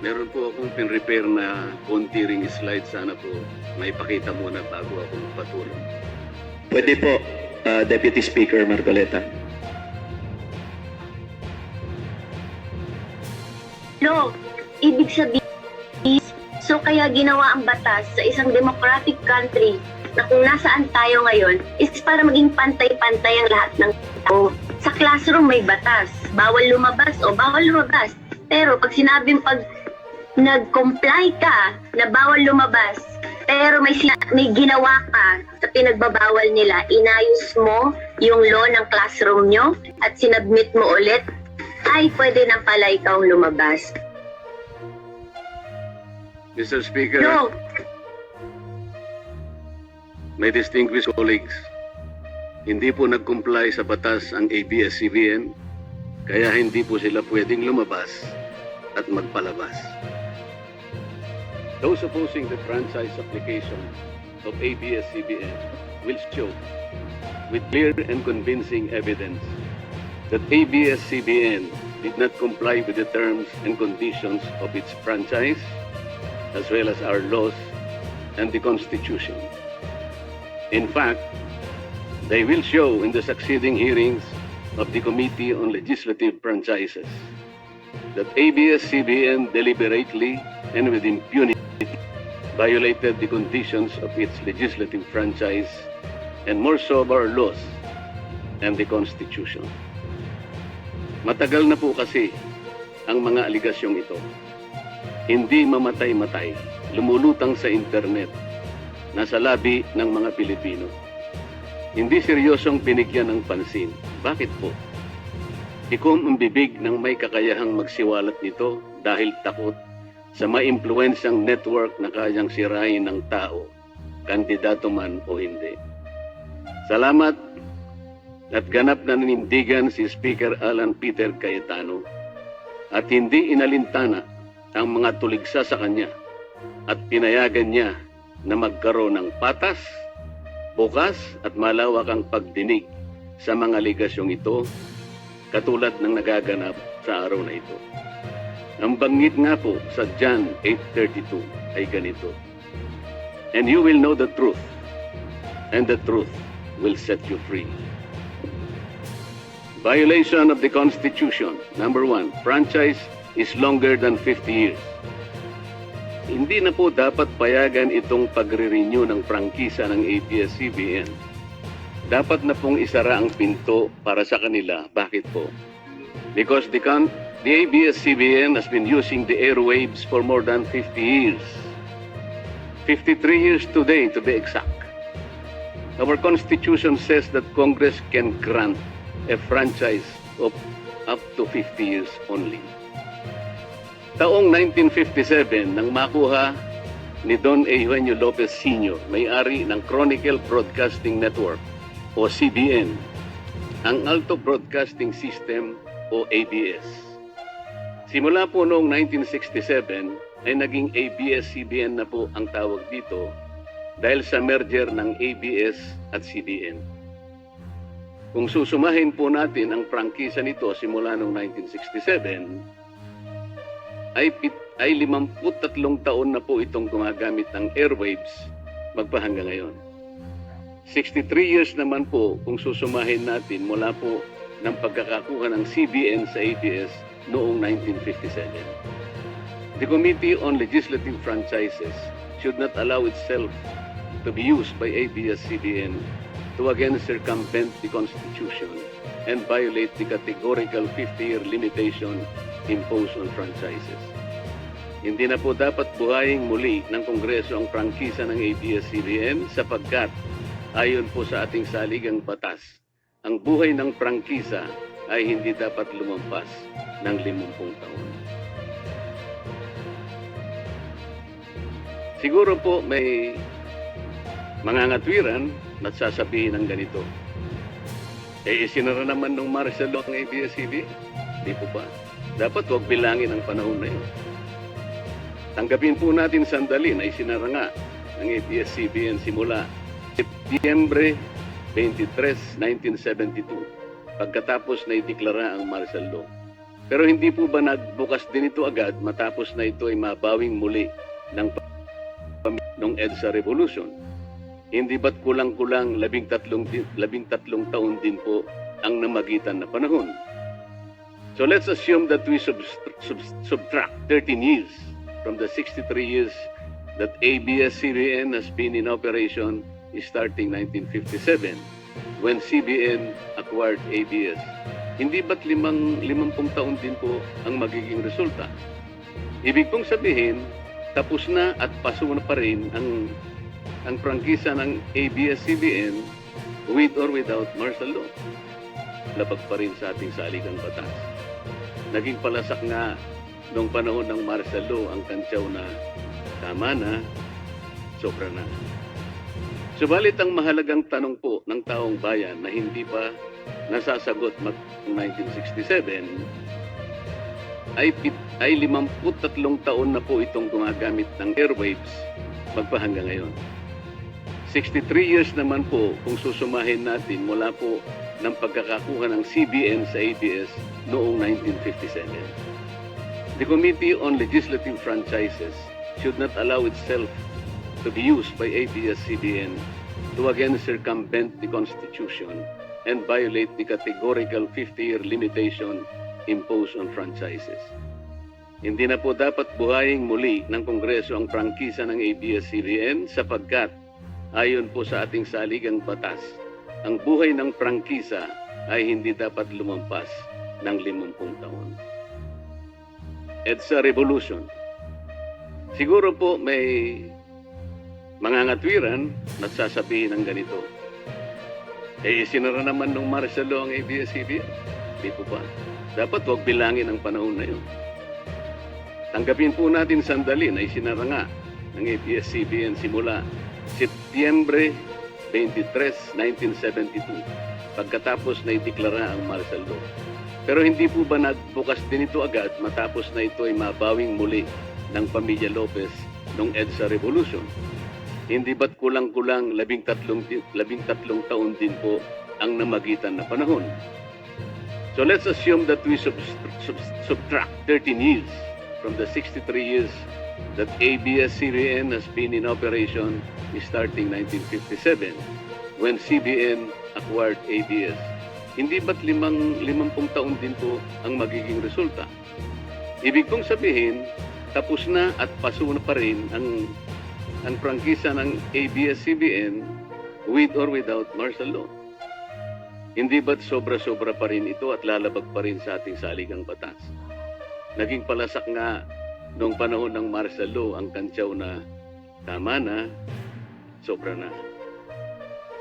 Meron po akong pin-repair na konti ring slide. Sana po maipakita muna bago ako magpatuloy. Pwede po, Deputy Speaker Marcoleta. No, ibig sabihin, so kaya ginawa ang batas sa isang democratic country na kung nasaan tayo ngayon is para maging pantay-pantay ang lahat ng tao. Sa classroom may batas, bawal lumabas o bawal lumabas. Pero pag sinabing pag nag-comply ka na bawal lumabas, pero may ginawa ka sa pinagbabawal nila, inayos mo yung law ng classroom nyo at sinabmit mo ulit, ay pwede na pala ikaw lumabas. Mr. Speaker, No, my distinguished colleagues, hindi po nag-comply sa batas ang ABS-CBN, kaya hindi po sila pwedeng lumabas at magpalabas. Those opposing the franchise application of ABS-CBN will show with clear and convincing evidence that ABS-CBN did not comply with the terms and conditions of its franchise, as well as our laws and the Constitution. In fact, they will show in the succeeding hearings of the Committee on Legislative Franchises that ABS-CBN deliberately and with impunity violated the conditions of its legislative franchise and more so of our laws and the Constitution. Matagal na po kasi ang mga aligasyong ito. Hindi mamatay-matay, lumulutang sa internet, nasa labi ng mga Pilipino. Hindi seryosong binigyan ng pansin. Bakit po? Ikom ang bibig ng may kakayahang magsiwalat nito dahil takot sa maimpluwensyang network na kayang sirain ng tao, kandidato man o hindi. Salamat at ganap na nanindigan si Speaker Alan Peter Cayetano at hindi inalintana ang mga tuligsa sa kanya at pinayagan niya na magkaroon ng patas, bukas at malawakang pagdinig sa mga aligasyong ito katulad ng nagaganap sa araw na ito. Ang banggit nga po sa John 8:32 ay ganito, "And you will know the truth, and the truth will set you free." Violation of the Constitution. Number 1, franchise is longer than 50 years. Hindi na po dapat payagan itong pagre-renew ng prangkisa ng ABS-CBN. Dapat na pong isara ang pinto para sa kanila. Bakit po? Because the ABS-CBN has been using the airwaves for more than 50 years. 53 years today, to be exact. Our Constitution says that Congress can grant a franchise of up to 50 years only. Taong 1957, nang makuha ni Don Eugenio Lopez Sr., may-ari ng Chronicle Broadcasting Network o CBN, ang Alto Broadcasting System o ABS. Simula po noong 1967 ay naging ABS-CBN na po ang tawag dito dahil sa merger ng ABS at CBN. Kung susumahin po natin ang prangkisa nito simula noong 1967, ay 53 taon na po itong gumagamit ng airwaves magpahanggang ngayon. 63 years naman po kung susumahin natin mula po ng pagkakakuha ng CBN sa ABS noong 1957. The Committee on Legislative Franchises should not allow itself to be used by ABS-CBN to again circumvent the Constitution and violate the categorical 50-year limitation imposed on franchises. Hindi na po dapat buhayin muli ng Kongreso ang prangkisa ng ABS-CBN sapagkat ayon po sa ating saligang batas, ang buhay ng prangkisa ay hindi dapat lumampas ng 50 taon. Siguro po may mga ngatwiran na sasabihin ng ganito. Isinara naman ng martial law ng ABS-CBN. Di po ba? Dapat huwag bilangin ang panahon na yun. Tanggapin po natin sandali na isinara nga ng ABS-CBN simula Setyembre 23, 1972 pagkatapos na ideklara ang martial law. Pero hindi po ba nagbukas din ito agad matapos na ito ay mabawing muli ng EDSA Revolution? Hindi ba't kulang-kulang 13 taon din po ang namagitan na panahon? So let's assume that we subtract 13 years from the 63 years that ABS-CBN has been in operation starting 1957 when CBN acquired ABS. Hindi ba't 50 taon din po ang magiging resulta? Ibig pong sabihin, tapos na at paso na pa rin ang prangkisa ng ABS-CBN with or without martial law. Labag pa rin sa ating saligang batas. Naging palasak nga noong panahon ng martial law ang kantsaw na tama na, sobra na. Subalit ang mahalagang tanong po ng taong bayan na hindi pa nasasagot mag-1967 ay 53 taon na po itong gumagamit ng airwaves magpahanggang ngayon. 63 years naman po kung susumahin natin mula po ng pagkakakuha ng CBN sa ABS noong 1957. The Committee on Legislative Franchises should not allow itself to be used by ABS-CBN to again circumvent the Constitution and violate the categorical 50-year limitation imposed on franchises. Hindi na po dapat buhayin muli ng Kongreso ang prangkisa ng ABS-CBN sapagkat ayon po sa ating saligang batas, ang buhay ng prangkisa ay hindi dapat lumampas ng 50 taon. EDSA Revolution. Siguro po may mga ngatwiran na sasabihin ng ganito. Sinara naman ng martial law ang ABS-CBN. Hindi po ba? Dapat huwag bilangin ang panahon na yun. Tanggapin po natin sandali na isinara nga ng ABS-CBN simula Setyembre 23, 1972 pagkatapos na ideklara ang martial law. Pero hindi po ba nagbukas din ito agad matapos na ito ay mabawing muli ng pamilya Lopez noong EDSA Revolution? Hindi ba't kulang-kulang 13 taon din po ang namagitan na panahon? So let's assume that we subtract 13 years from the 63 years that ABS-CBN has been in operation starting 1957 when CBN acquired ABS. Hindi ba't 50 taon din po ang magiging resulta? Ibig kong sabihin, tapos na at paso na pa rin ang prangkisa ng ABS-CBN with or without martial law. Hindi ba't sobra-sobra pa rin ito at lalabag pa rin sa ating saligang batas? Naging palasak nga noong panahon ng martial law ang kantsaw na tama na, sobra na.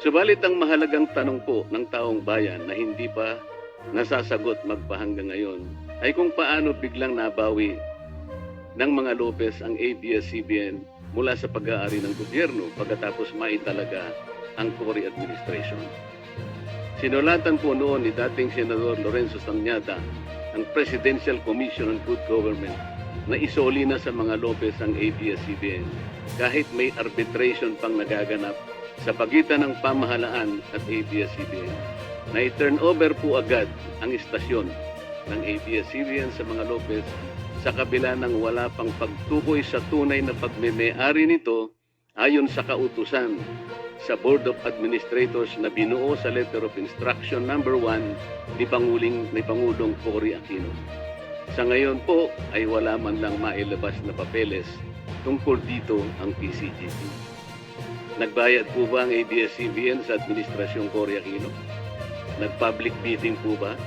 Subalit ang mahalagang tanong po ng taong bayan na hindi pa nasasagot magpahanggang ngayon ay kung paano biglang nabawi ng mga Lopez ang ABS-CBN mula sa pag-aari ng gobyerno pagkatapos maitalaga ang Cory administration. Sinulatan po noon ni dating Senador Lorenzo Tanyada ang Presidential Commission on Good Government na isoli na sa mga Lopez ang ABS-CBN kahit may arbitration pang nagaganap sa pagitan ng pamahalaan at ABS-CBN. Na i-turn over po agad ang istasyon ng ABS-CBN sa mga Lopez sa kabila ng wala pang pagtukoy sa tunay na pagmeme-ari nito ayon sa kautusan sa Board of Administrators na binuo sa Letter of Instruction number 1 ni Pangulong Cory Aquino. Sa ngayon po ay wala man lang mailabas na papeles tungkol dito ang PCGC. Nagbayad po ba ang ABS-CBN sa Administrasyong Cory Aquino? Nag-public bidding po ba?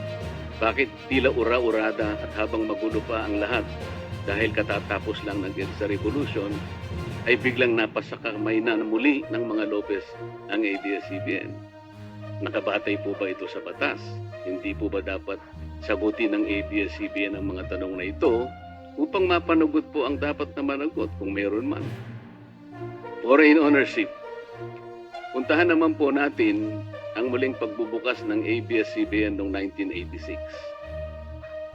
Bakit tila ura-urada at habang magulo pa ang lahat dahil katatapos lang ng EDSA Revolution ay biglang napasakamay na muli ng mga Lopez ang ABS-CBN? Nakabatay po ba ito sa batas? Hindi po ba dapat sagutin ng ABS-CBN ang mga tanong na ito upang mapanugot po ang dapat na managot kung meron man? Foreign ownership. Puntahan naman po natin ang muling pagbubukas ng ABS-CBN noong 1986.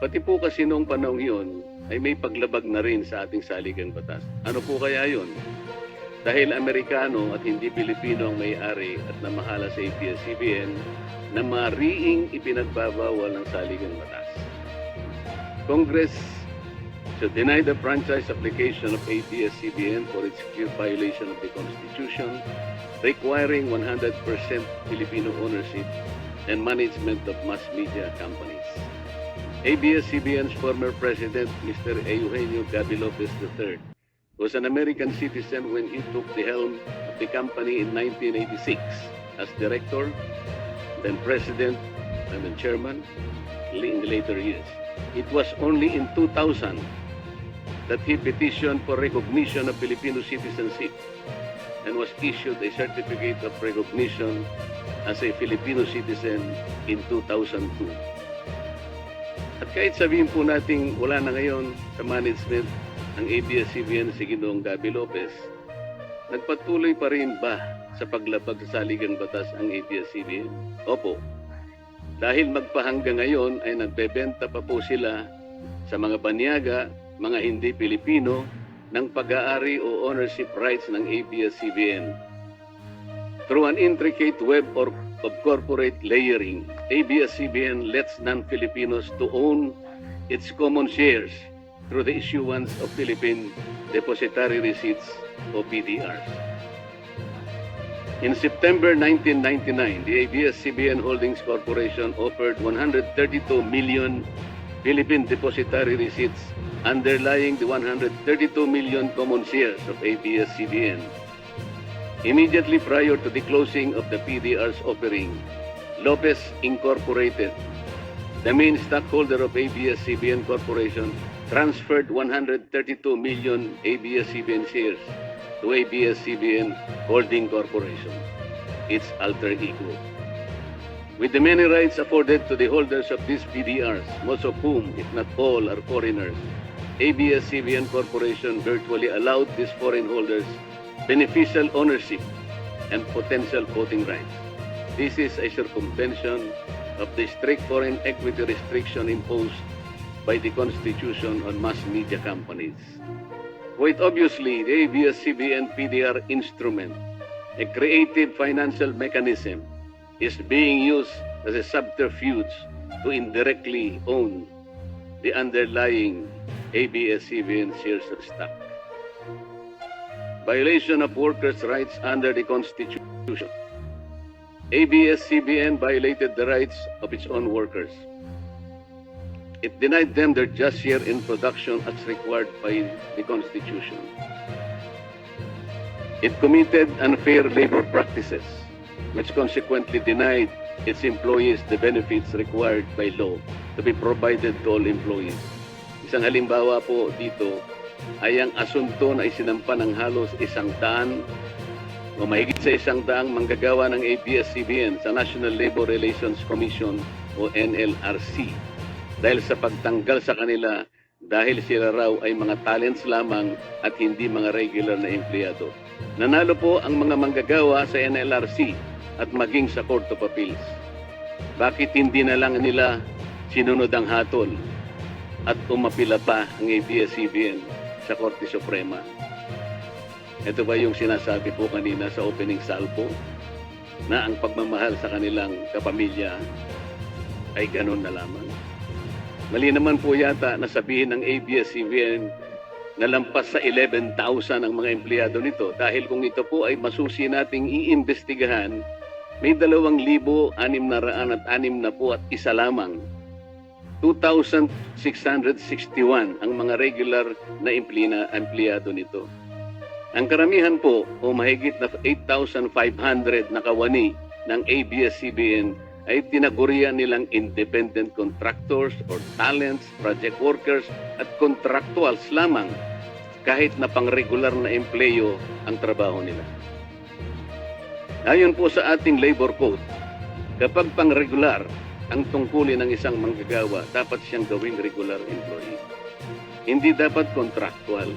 Pati po kasi noong panahon yun ay may paglabag na rin sa ating saligang batas. Ano po kaya yun? Dahil Amerikano at hindi Pilipino ang may-ari at namahala sa ABS-CBN na mariing ipinagbabawal ng saligang batas. Congress should deny the franchise application of ABS-CBN for its clear violation of the Constitution, requiring 100% Filipino ownership and management of mass media companies. ABS-CBN's former president, Mr. Eugenio Gabi Lopez III, was an American citizen when he took the helm of the company in 1986 as director, then president, and then chairman in the later years. It was only in 2000 that he petitioned for recognition of Filipino citizenship and was issued a certificate of recognition as a Filipino citizen in 2002. At kahit sabihin po nating wala na ngayon sa management ang ABS-CBN si Ginoong Gabi Lopez, nagpatuloy pa rin ba sa paglabag sa saligang batas ang ABS-CBN? Opo. Dahil magpahanggang ngayon ay nagbebenta pa po sila sa mga banyaga, mga hindi Pilipino, ng pag-aari o ownership rights ng ABS-CBN. Through an intricate web of corporate layering, ABS-CBN lets non-Filipinos to own its common shares through the issuance of Philippine Depositary Receipts o PDRs. In September 1999, the ABS-CBN Holdings Corporation offered 132 million Philippine Depositary Receipts underlying the 132 million common shares of ABS-CBN. Immediately prior to the closing of the PDR's offering, Lopez Incorporated, the main stockholder of ABS-CBN Corporation, transferred 132 million ABS-CBN shares to ABS-CBN Holding Corporation, its alter ego. With the many rights afforded to the holders of these PDRs, most of whom, if not all, are foreigners, ABS-CBN Corporation virtually allowed these foreign holders beneficial ownership and potential voting rights. This is a circumvention of the strict foreign equity restriction imposed by the Constitution on mass media companies. Quite obviously, the ABS-CBN PDR instrument, a creative financial mechanism, is being used as a subterfuge to indirectly own the underlying ABS-CBN shares of stock. Violation of workers' rights under the Constitution. ABS-CBN violated the rights of its own workers. It denied them their just share in production as required by the Constitution. It committed unfair labor practices, which consequently denied its employees the benefits required by law to be provided to all employees. Isang halimbawa po dito ay ang asunto na isinampa ng halos 100 o mahigit sa 100 manggagawa ng ABS-CBN sa National Labor Relations Commission o NLRC dahil sa pagtanggal sa kanila dahil sila raw ay mga talents lamang at hindi mga regular na empleyado. Nanalo po ang mga manggagawa sa NLRC at maging sa Court of Appeals. Bakit hindi na lang nila sinunod ang hatol at umapila pa ang ABS-CBN sa Korte Suprema? Ito ba yung sinasabi po kanina sa opening salvo na ang pagmamahal sa kanilang kapamilya ay ganun na lamang? Mali naman po yata na sabihin ng ABS-CBN na lampas sa 11,000 ang mga empleyado nito dahil kung ito po ay masusi nating iimbestigahan, may 2,661 at isa lamang. 2,661 ang mga regular na empleyado nito. Ang karamihan po o mahigit na 8,500 na kawani ng ABS-CBN ay tinagurian nilang independent contractors or talents, project workers at contractuals lamang kahit na pang-regular na empleyo ang trabaho nila. Ayon po sa ating labor code, kapag pang-regular ang tungkulin ng isang manggagawa, dapat siyang gawing regular employee. Hindi dapat contractual.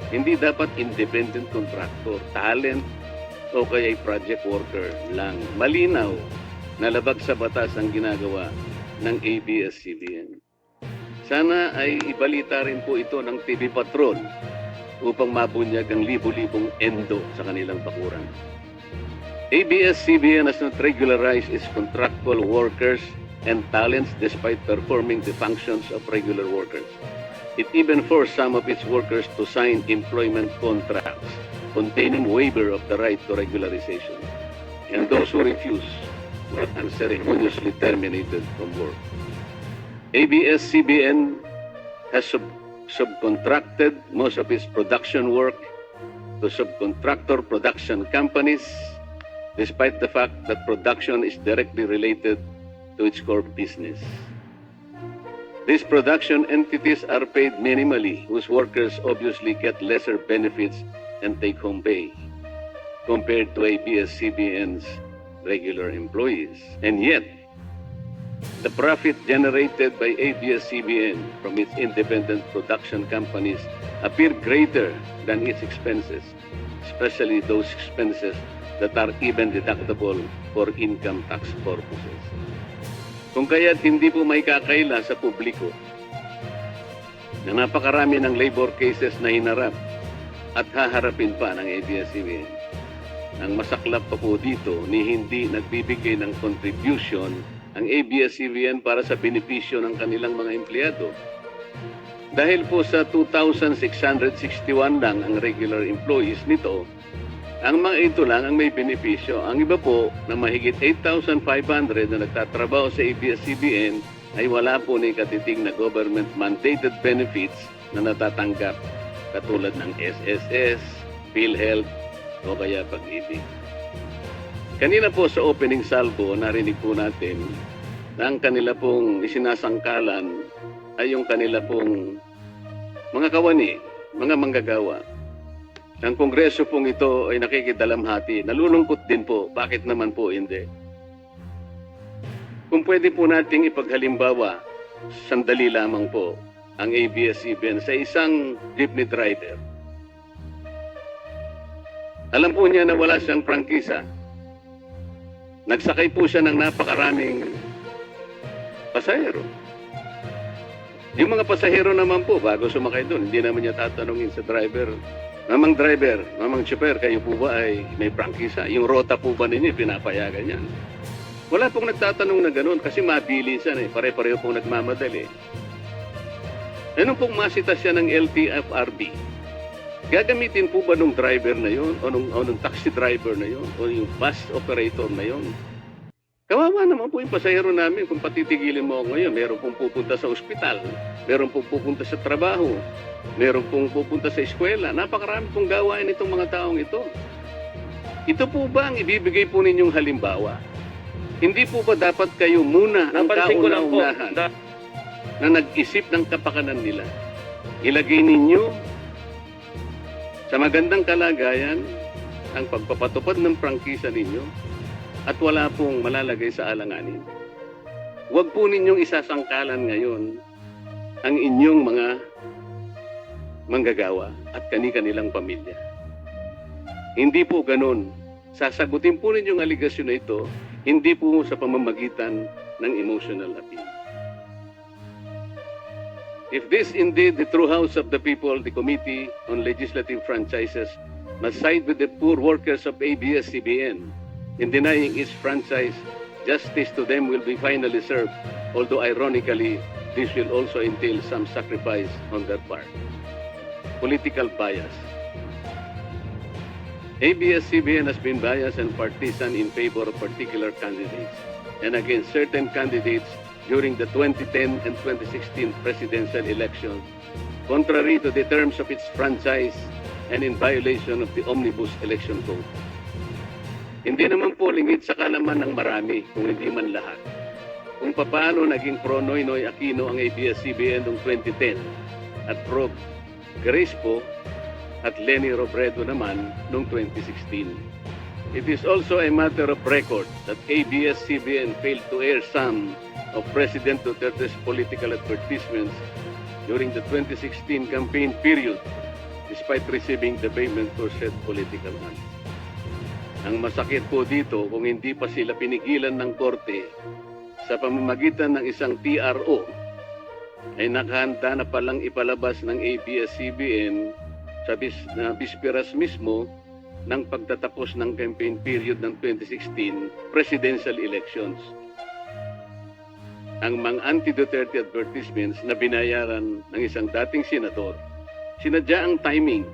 Hindi dapat independent contractor, talent, o kaya project worker lang. Malinaw na labag sa batas ang ginagawa ng ABS-CBN. Sana ay ibalita rin po ito ng TV Patrol upang mabunyag ang libo-libong endo sa kanilang bakuran. ABS-CBN has not regularized its contractual workers and talents despite performing the functions of regular workers. It even forced some of its workers to sign employment contracts containing waiver of the right to regularization. And those who refused were unceremoniously terminated from work. ABS-CBN has subcontracted most of its production work to subcontractor production companies, despite the fact that production is directly related to its core business. These production entities are paid minimally, whose workers obviously get lesser benefits and take-home pay compared to ABS-CBN's regular employees. And yet, the profit generated by ABS-CBN from its independent production companies appear greater than its expenses, especially those expenses that are even deductible for income tax purposes. Kung kaya't hindi po may kakaila sa publiko na napakarami ng labor cases na hinarap at haharapin pa ng ABS-CBN. Ang masaklap pa po dito ni hindi nagbibigay ng contribution ang ABS-CBN para sa benepisyo ng kanilang mga empleyado. Dahil po sa 2,661 lang ang regular employees nito, ang mga ito lang ang may benepisyo. Ang iba po na mahigit 8,500 na nagtatrabaho sa ABS-CBN ay wala po ni katiting na government-mandated benefits na natatanggap katulad ng SSS, PhilHealth o kaya Pag-ibig. Kanina po sa opening salvo, narinig po natin na ang kanila pong isinasangkalan ay yung kanila pong mga kawani, mga manggagawa. Ang kongreso pong ito ay nakikidalamhati. Nalulungkot din po. Bakit naman po hindi? Kung pwede po nating ipaghalimbawa, sandali lamang po, ang ABS-CBN sa isang jeepney driver. Alam po niya na wala siyang prangkisa. Nagsakay po siya ng napakaraming pasahero. Yung mga pasahero naman po, bago sumakay doon, hindi naman niya tatanungin sa driver, Mamang driver, mamang chopper, kayo po ba ay may prangkisa? Yung rota po ba ninyo, pinapayagan yan? Wala pong nagtatanong na gano'n kasi mabilisan eh. Pare-pareho pong nagmamadali. Anong pong masita siya ng LTFRB? Gagamitin po ba nung driver na yon o nung taxi driver na yon o yung bus operator na yon? Kawawa naman po yung pasahero namin kung patitigilin mo ngayon. Meron pong pupunta sa ospital, meron pong pupunta sa trabaho, meron pong pupunta sa eskwela. Napakarami pong gawain itong mga taong ito. Ito po ba ang ibibigay po ninyong halimbawa? Hindi po ba dapat kayo muna ang kauna-unahan na nag-isip ng kapakanan nila? Ilagay ninyo sa magandang kalagayan ang pagpapatupad ng prangkisa ninyo at wala pong malalagay sa alanganin. Huwag po ninyong isasangkalan ngayon ang inyong mga manggagawa at kani-kanilang pamilya. Hindi po ganun. Sasagutin po ninyong aligasyon na ito, hindi po sa pamamagitan ng emotional appeal. If this indeed the true house of the people, the Committee on Legislative Franchises must side with the poor workers of ABS-CBN in denying its franchise, justice to them will be finally served, although ironically, this will also entail some sacrifice on their part. Political bias. ABS-CBN has been biased and partisan in favor of particular candidates and against certain candidates during the 2010 and 2016 presidential elections, contrary to the terms of its franchise and in violation of the Omnibus Election Code. Hindi naman po lingid sa kalaman ng marami, kung hindi man lahat, kung paano naging pro Noynoy Aquino ang ABS-CBN noong 2010 at pro Crespo at Leni Robredo naman noong 2016. It is also a matter of record that ABS-CBN failed to air some of President Duterte's political advertisements during the 2016 campaign period despite receiving the payment for said political funds. Ang masakit po dito kung hindi pa sila pinigilan ng korte sa pamamagitan ng isang TRO ay nakahanda na palang ipalabas ng ABS-CBN sa bisperas mismo ng pagtatapos ng campaign period ng 2016 presidential elections. ang mga anti-Duterte advertisements na binayaran ng isang dating senador. Sinadya ang timing.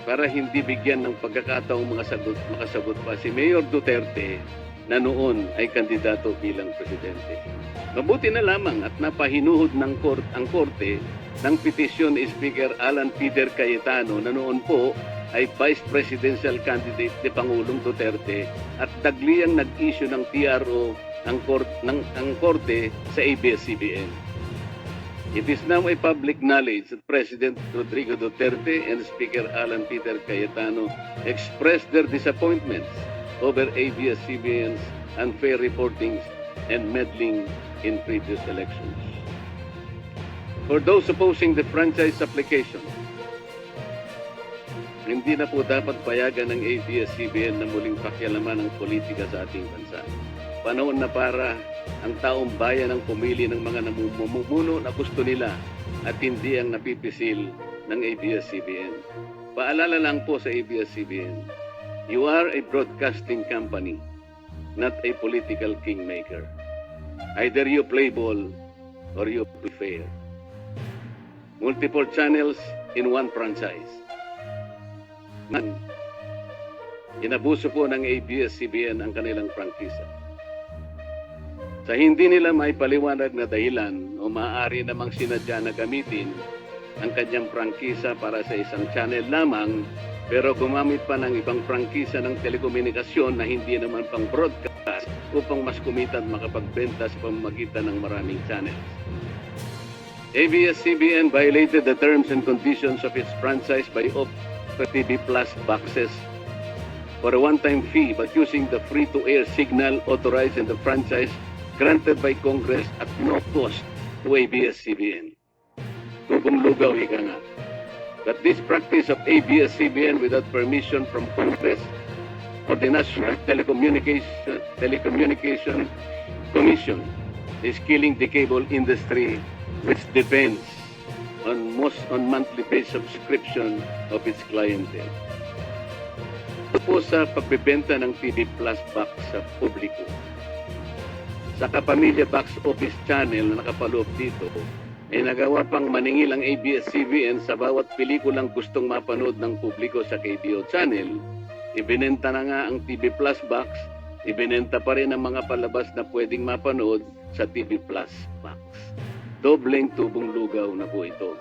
Para hindi bigyan ng pagkakataong makasagot pa si Mayor Duterte na noon ay kandidato bilang presidente. Mabuti na lamang at napahinuhod ng ang korte ng petisyon ni Speaker Alan Peter Cayetano na noon po ay Vice Presidential Candidate ni Pangulong Duterte at dagliang nag-issue ng TRO ang korte sa ABS-CBN. It is now a public knowledge that President Rodrigo Duterte and Speaker Alan Peter Cayetano expressed their disappointments over ABS-CBN's unfair reporting and meddling in previous elections. For those opposing the franchise application, hindi na po dapat payagan ng ABS-CBN na muling pakialaman ng politika sa ating bansa. Panahon na para ang taong bayan ang pumili ng mga namumuno na gusto nila at hindi ang napipisil ng ABS-CBN. Paalala lang po sa ABS-CBN, you are a broadcasting company, not a political kingmaker. Either you play ball or you play fair. Multiple channels in one franchise. Inabuso po ng ABS-CBN ang kanilang prangkisa. Sa hindi nila may paliwanag na dahilan o maaari namang sinadya na gamitin ang kanyang prangkisa para sa isang channel lamang pero gumamit pa ng ibang prangkisa ng telekomunikasyon na hindi naman pang broadcast upang mas kumita at makapagbenta sa pamamagitan ng maraming channels. ABS-CBN violated the terms and conditions of its franchise by offering TV Plus boxes for a one-time fee but using the free-to-air signal authorized in the franchise granted by Congress at no cost to ABS-CBN. Tubong lugaw, ika nga. That this practice of ABS-CBN without permission from Congress or the National Telecommunication Commission is killing the cable industry, which depends on monthly pay subscription of its clientele. Ito po sa pagbebenta ng TV Plus box sa publiko. Sa Kapamilya Box Office Channel na nakapaloob dito, ay nagawa pang maningil ang ABS-CBN sa bawat pelikulang gustong mapanood ng publiko sa KBO Channel. Ibinenta na nga ang TV Plus box, ibinenta pa rin ang mga palabas na pwedeng mapanood sa TV Plus box. Dobleng tubong lugaw na po ito.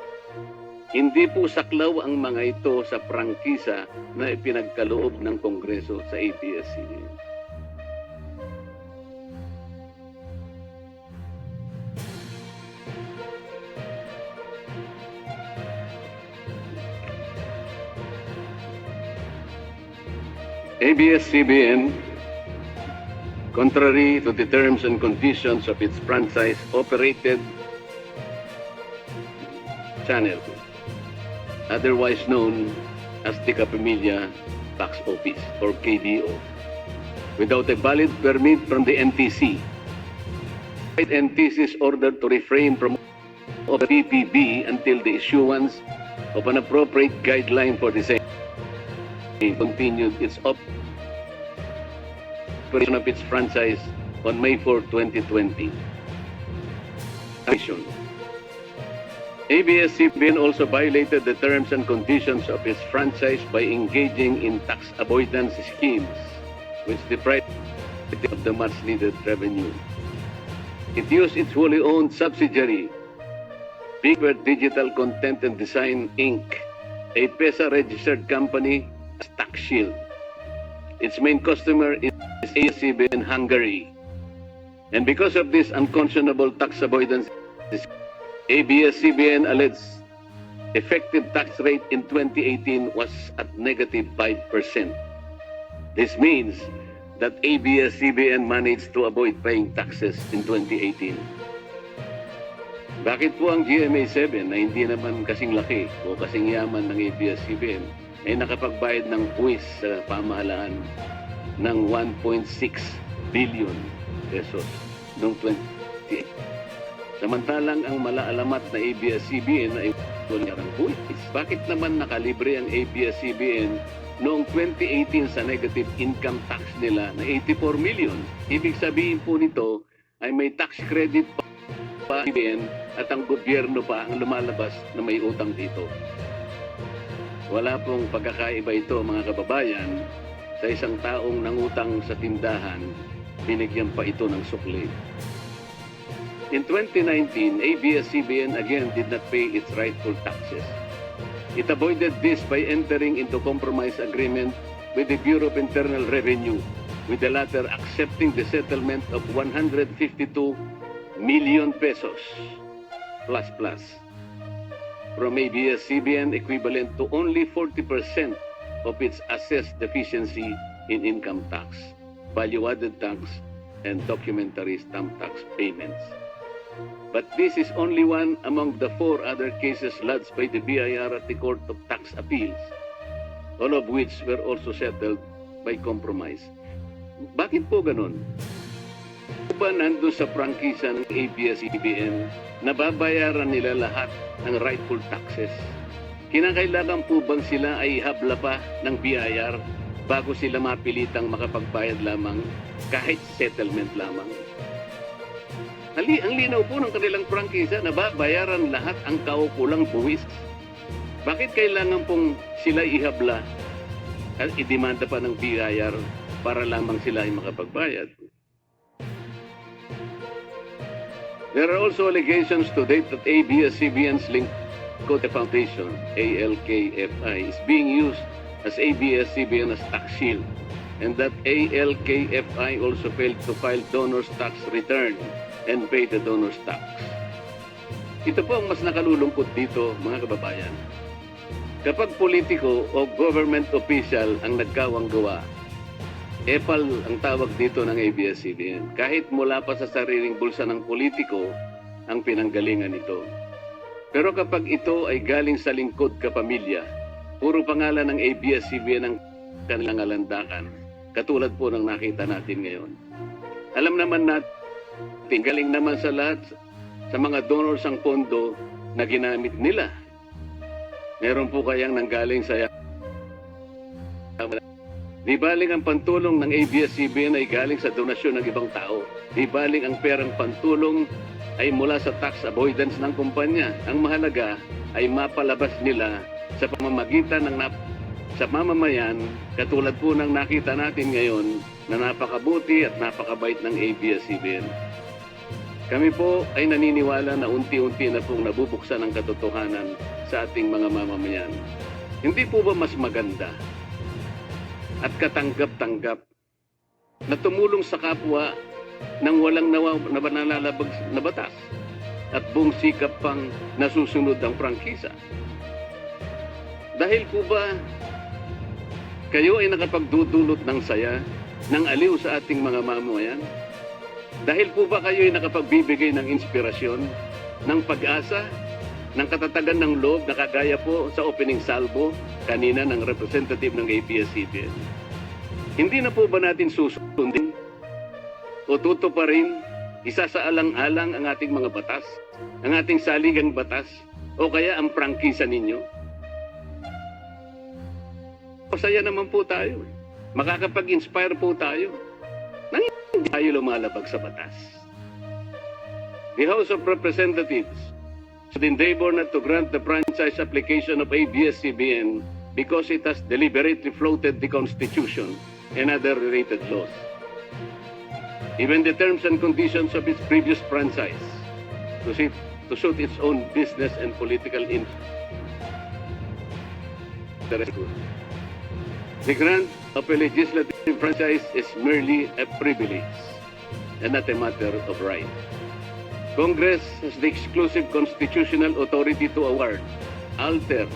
Hindi po saklaw ang mga ito sa prangkisa na ipinagkaloob ng Kongreso sa ABS-CBN. ABS-CBN, contrary to the terms and conditions of its franchise, operated channel, otherwise known as the Kapamilya Box Office or KBO, without a valid permit from the NTC. NTC is ordered to refrain from PPB until the issuance of an appropriate guideline for the same. Continued its operation of its franchise on May 4, 2020. ABS-CBN also violated the terms and conditions of its franchise by engaging in tax avoidance schemes, which deprived it of the much-needed revenue. It used its wholly owned subsidiary, Big Bird Digital Content and Design, Inc., a PESA-registered company, as tax shield. Its main customer is ABS-CBN Hungary. And because of this unconscionable tax avoidance, ABS-CBN alleged effective tax rate in 2018 was at negative 5%. This means that ABS-CBN managed to avoid paying taxes in 2018. Bakit po ang GMA7 na hindi naman kasing laki o kasing yaman ng ABS-CBN ay nakapagbayad ng buwis sa pamahalaan ng 1.6 billion pesos noong 2018. Samantalang ang malaalamat na ABS-CBN ay walang buwis. Bakit naman nakalibre ang ABS-CBN noong 2018 sa negative income tax nila na 84 million. Ibig sabihin po nito ay may tax credit pa at ang gobyerno pa ang lumalabas na may utang dito. Wala pong pagkakaiba ito mga kababayan sa isang taong nangutang sa tindahan, binigyan pa ito ng sukli. In 2019, ABS-CBN again did not pay its rightful taxes. It avoided this by entering into compromise agreement with the Bureau of Internal Revenue, with the latter accepting the settlement of 152 million pesos plus from ABS-CBN, equivalent to only 40% of its assessed deficiency in income tax, value-added tax, and documentary stamp tax payments. But this is only one among the 4 other cases lodged by the BIR at the Court of Tax Appeals, all of which were also settled by compromise. Bakit po ganun? Ba nandun sa prangkisa ng ABS-CBN, nababayaran nila lahat ng rightful taxes? Kinakailangan po bang sila ay habla pa ng BIR bago sila mapilitang makapagbayad lamang kahit settlement lamang? Ang linaw po ng kanilang prangkisa na babayaran lahat ang kaukulang buwis. Bakit kailangan pong sila ihabla at idemanda pa ng BIR para lamang sila ay makapagbayad? There are also allegations to date that ABS-CBN's Linkode Foundation, ALKFI, is being used as ABS-CBN as tax shield, and that ALKFI also failed to file donor's tax return and pay the donor's tax. Ito po ang mas nakalulungkot dito, mga kababayan. Kapag politiko o government official ang nagkawang gawa, EPAL ang tawag dito ng ABS-CBN. Kahit mula pa sa sariling bulsa ng politiko ang pinanggalingan ito. Pero kapag ito ay galing sa lingkod kapamilya, puro pangalan ng ABS-CBN ang kanilang alandakan, katulad po ng nakita natin ngayon. Alam naman natin, galing naman sa lahat sa mga donors ang pondo na ginamit nila. Meron po kayang nanggaling sa di baling ang pantulong ng ABS-CBN ay galing sa donasyon ng ibang tao. Di baling ang perang pantulong ay mula sa tax avoidance ng kumpanya. Ang mahalaga ay mapalabas nila sa pamamagitan ng sa mamamayan, katulad po ng nakita natin ngayon na napakabuti at napakabait ng ABS-CBN. Kami po ay naniniwala na unti-unti na pong nabubuksan ang katotohanan sa ating mga mamamayan. Hindi po ba mas maganda at katanggap-tanggap na tumulong sa kapwa nang walang nalalabag na batas at buong sikap pang nasusunod ang prangkisa? Dahil po ba kayo ay nakapagdudulot ng saya, ng aliw sa ating mga mamamayan? Dahil po ba kayo ay nakapagbibigay ng inspirasyon, ng pag-asa, ng katatagan ng loob na kagaya po sa opening salvo kanina ng representative ng ABS-CBN? Hindi na po ba natin susundin o tutuparin, isasaalang-alang ang ating mga batas, ang ating saligang batas, o kaya ang prangkisa ninyo? Masaya naman po tayo. Makakapag-inspire po tayo. Nang hindi tayo lumalabag sa batas. The House of Representatives should endeavor not to grant the franchise application of ABS-CBN because it has deliberately floated the Constitution and other related laws. Even the terms and conditions of its previous franchise to suit its own business and political interest. The grant of a legislative franchise is merely a privilege and not a matter of right. Congress has the exclusive constitutional authority to award, alter,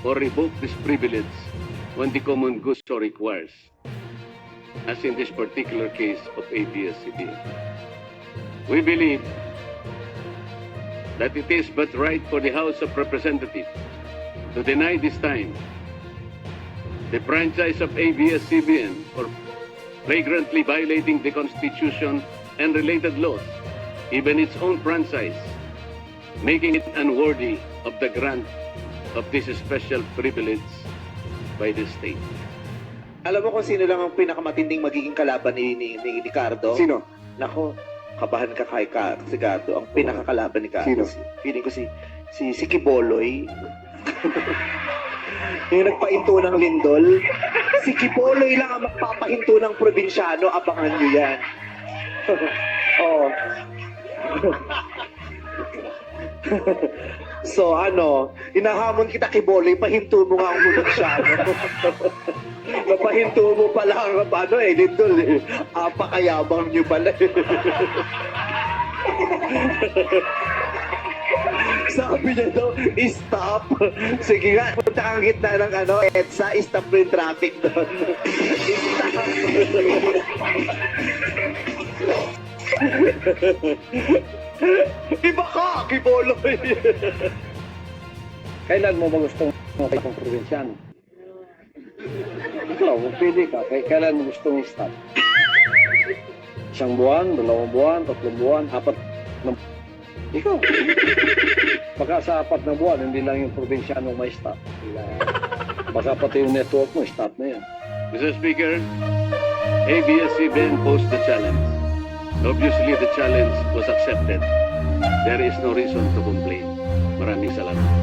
or revoke this privilege when the common good so requires, as in this particular case of ABS-CBN. We believe that it is but right for the House of Representatives to deny this time the franchise of ABS-CBN for flagrantly violating the Constitution and related laws, even its own franchise, making it unworthy of the grant of this special privilege by the state. Alam mo kung sino lang ang pinakamatinding magiging kalaban ni Ricardo? Sino? Nako, kabahan ka kay Ricardo. Ang pinakakalaban ni Ricardo. Sino? Feeling ko si Kiboloy. Yung nagpahinto ng lindol. Si Kiboloy lang ang magpapahinto ng probinsyano. Abangan nyo yan. Oo. So hinahamon kita Kiboloy, pahinto mo nga ang probinsyano. Napahinto mo pala ang lindol eh. Apakayabang nyo pala. Sabi niya daw, stop. Sige nga, punta kang gitna ng EDSA, stop mo yung traffic doon. Stop. Iba ka, Kiboloy. Kailan mo ba gustong makay kong probinsyano? Ikaw, pili ka. Kailan mo gustong i-stop? 1 buwan, 2 buwan, 3 buwan, 4 na... Ikaw. Baka sa 4 na buwan, hindi lang yung probinsyano may stop. Baka pati yung network mo, stop na yan. Mr. Speaker, ABS-CBN posed the challenge. Obviously, the challenge was accepted. There is no reason to complain. Maraming salamat.